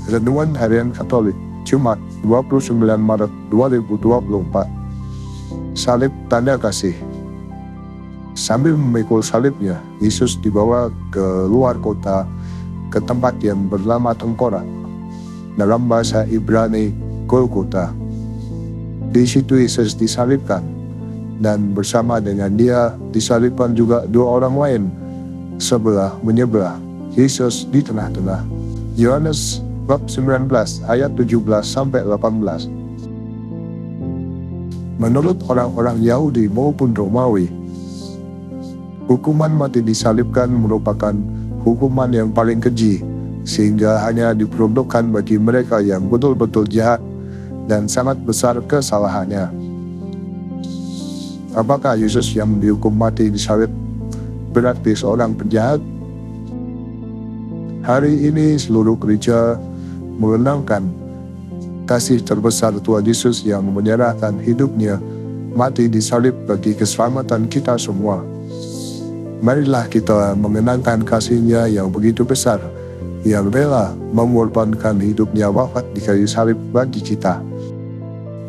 Renungan Harian Katolik, Jumat 29 Maret 2024. Salib tanda kasih. Sambil memikul salibnya, Yesus dibawa ke luar kota, ke tempat yang bernama Tengkorak, dalam bahasa Ibrani Golgota. Di situ Yesus disalibkan, dan bersama dengan dia disalibkan juga dua orang lain, sebelah menyebelah, Yesus di tengah-tengah. Yohanes bab 19 ayat 17-18. Menurut orang-orang Yahudi maupun Romawi, hukuman mati disalibkan merupakan hukuman yang paling keji, sehingga hanya diperuntukkan bagi mereka yang betul-betul jahat dan sangat besar kesalahannya. Apakah Yesus yang dihukum mati disalib berarti seorang penjahat? Hari ini seluruh gereja mengenangkan kasih terbesar Tuhan Yesus yang menyerahkan hidupnya mati disalib bagi keselamatan kita semua. Marilah kita mengenangkan kasih-Nya yang begitu besar, yang rela mengorbankan hidupnya wafat di kayu salib bagi kita.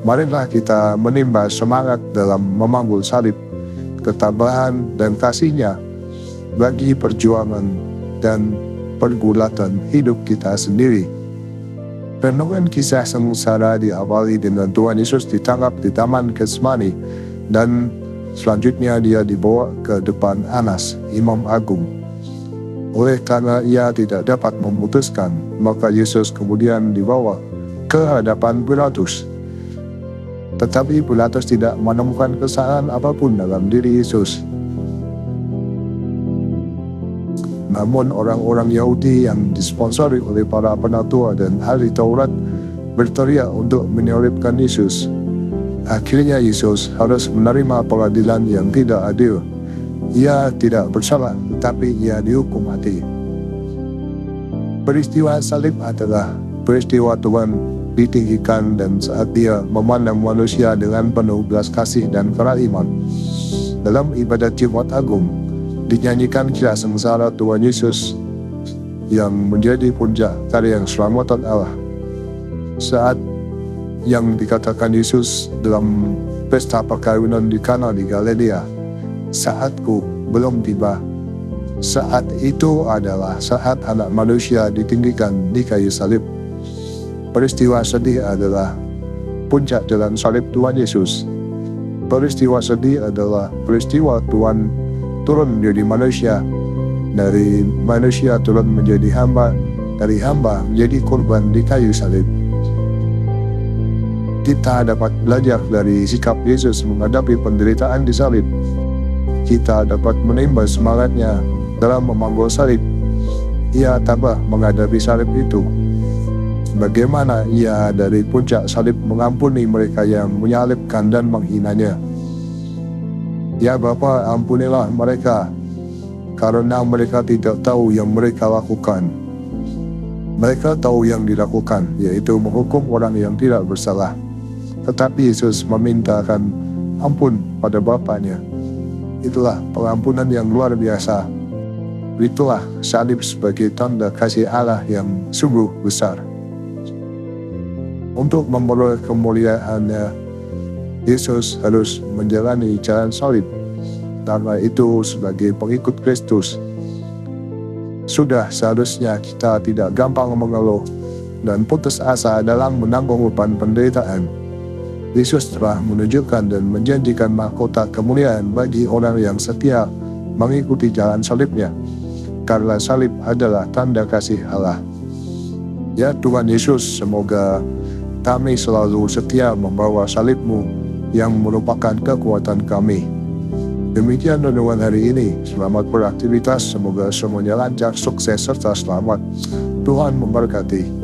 Marilah kita menimba semangat dalam memanggul salib, ketabahan dan kasih-Nya bagi perjuangan dan pergulatan hidup kita sendiri. Renungan kisah sengsara diawali dengan Tuhan Yesus ditangkap di Taman Getsemani, dan selanjutnya dia dibawa ke depan Anas, Imam Agung. Oleh karena ia tidak dapat memutuskan, maka Yesus kemudian dibawa ke hadapan Pilatus. Tetapi Pilatus tidak menemukan kesalahan apapun dalam diri Yesus. Namun orang-orang Yahudi yang disponsori oleh para penatua dan ahli Taurat berteriak untuk menyalibkan Yesus. Akhirnya Yesus harus menerima pengadilan yang tidak adil. Ia tidak bersalah, tetapi ia dihukum mati. Peristiwa salib adalah peristiwa Tuhan ditinggikan, dan saat dia memandang manusia dengan penuh belas kasih dan kerahiman. Dalam ibadat Jumat Agung, dinyanyikan kisah sengsara Tuhan Yesus yang menjadi puncak karya keselamatan Allah. Saat yang dikatakan Yesus dalam pesta perkawinan di Kana di Galilea, "Saatku belum tiba." Saat itu adalah saat anak manusia ditinggikan di kayu salib. Peristiwa sedih adalah puncak jalan salib Tuhan Yesus. Peristiwa sedih adalah peristiwa Tuhan turun menjadi manusia, dari manusia turun menjadi hamba, dari hamba menjadi korban di kayu salib. Kita dapat belajar dari sikap Yesus menghadapi penderitaan di salib. Kita dapat menimba semangatnya dalam memanggul salib. Ia tabah menghadapi salib itu. Bagaimana ia dari puncak salib mengampuni mereka yang menyalibkan dan menghinanya. "Ya Bapa, ampunilah mereka, karena mereka tidak tahu yang mereka lakukan." Mereka tahu yang dilakukan, yaitu menghukum orang yang tidak bersalah. Tetapi Yesus memintakan ampun pada Bapanya. Itulah pengampunan yang luar biasa. Itulah salib sebagai tanda kasih Allah yang sungguh besar. Untuk memperoleh kemuliaannya, Yesus harus menjalani jalan salib. Karena itu, sebagai pengikut Kristus, sudah seharusnya kita tidak gampang mengeluh dan putus asa dalam menanggung beban penderitaan. Yesus telah menunjukkan dan menjanjikan mahkota kemuliaan bagi orang yang setia mengikuti jalan salibnya, karena salib adalah tanda kasih Allah. Ya Tuhan Yesus, semoga kami selalu setia membawa salib-Mu yang merupakan kekuatan kami. Demikian renungan hari ini. Selamat beraktivitas, semoga semuanya lancar, sukses, serta selamat. Tuhan memberkati.